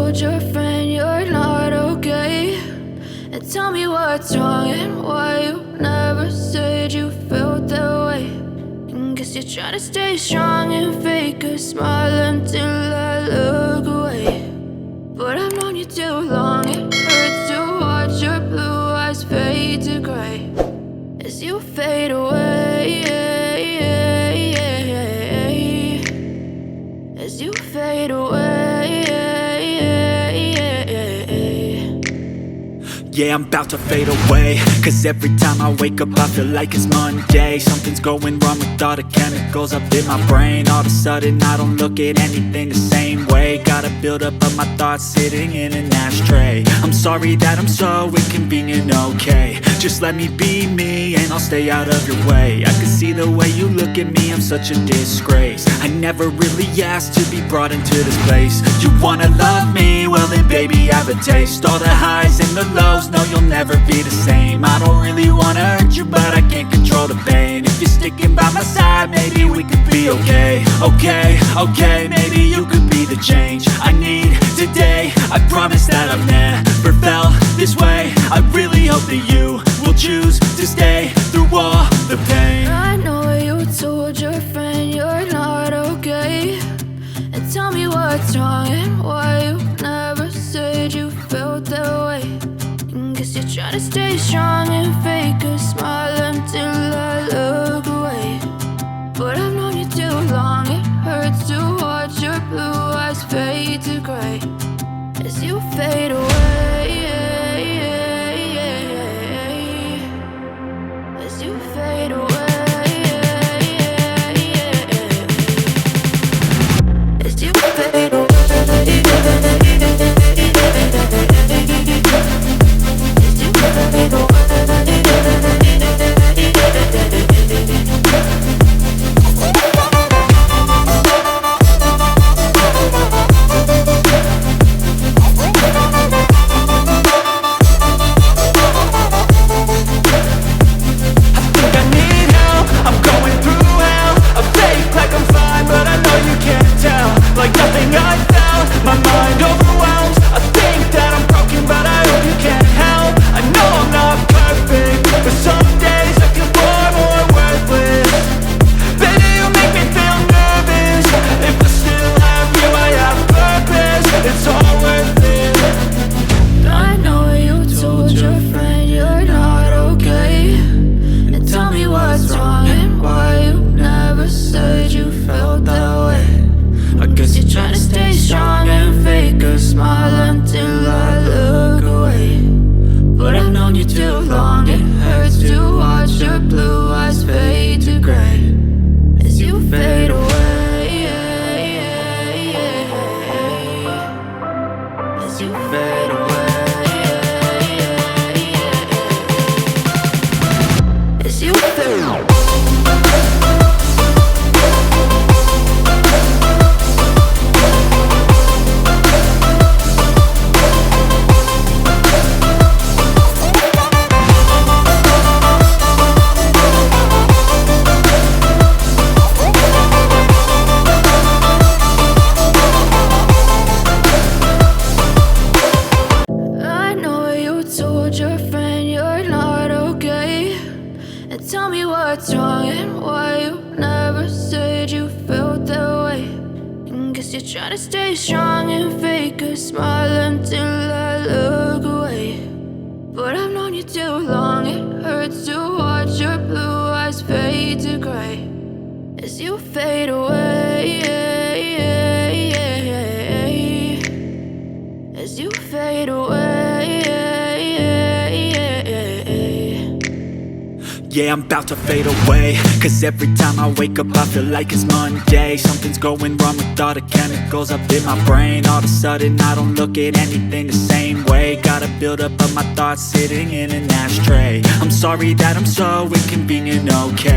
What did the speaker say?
told your friend you're not okay? And tell me what's wrong and why you never said you felt that way. And guess you're trying to stay strong and fake a smile until I look away. But I've known you too long, it hurts to watch your blue eyes fade to gray as you fade away, as you fade away. Yeah, I'm about to fade away, cause every time I wake up I feel like it's Monday. Something's going wrong with all the chemicals up in my brain. All of a sudden I don't look at anything the same way. Got a buildup of my thoughts sitting in an ashtray. I'm sorry that I'm so inconvenient, okay? Just let me be me and I'll stay out of your way. I can see the way you look at me, I'm such a disgrace. I never really asked to be brought into this place. You wanna love me? Well then baby, have a taste. All the highs and the lows, no, you'll never be the same. I don't really wanna hurt you, but I can't control the pain. If you're sticking by my side, maybe we could be okay. Okay, maybe you could be the change I need today. I promise that I've never felt this way. I really hope that you will choose to stay through all the pain. I know you told your friend you're not okay. And tell me what's wrong and why you never said you felt that way. And guess you're trying to stay strong and fake a smile until I look away. But I've known you too long, it hurts to watch your blue eyes fade to gray as you fade away, as you fade away. As you fade away, as you fade away. Tell me what's wrong and why you never said you felt that way. And guess you're trying to stay strong and fake a smile until I look away. But I've known you too long, it hurts to watch your blue eyes fade to gray as you fade away, as you fade away. Yeah, I'm about to fade away, cause every time I wake up I feel like it's Monday. Something's going wrong with all the chemicals up in my brain. All of a sudden I don't look at anything the same way. Got a buildup of my thoughts sitting in an ashtray. I'm sorry that I'm so inconvenient, okay?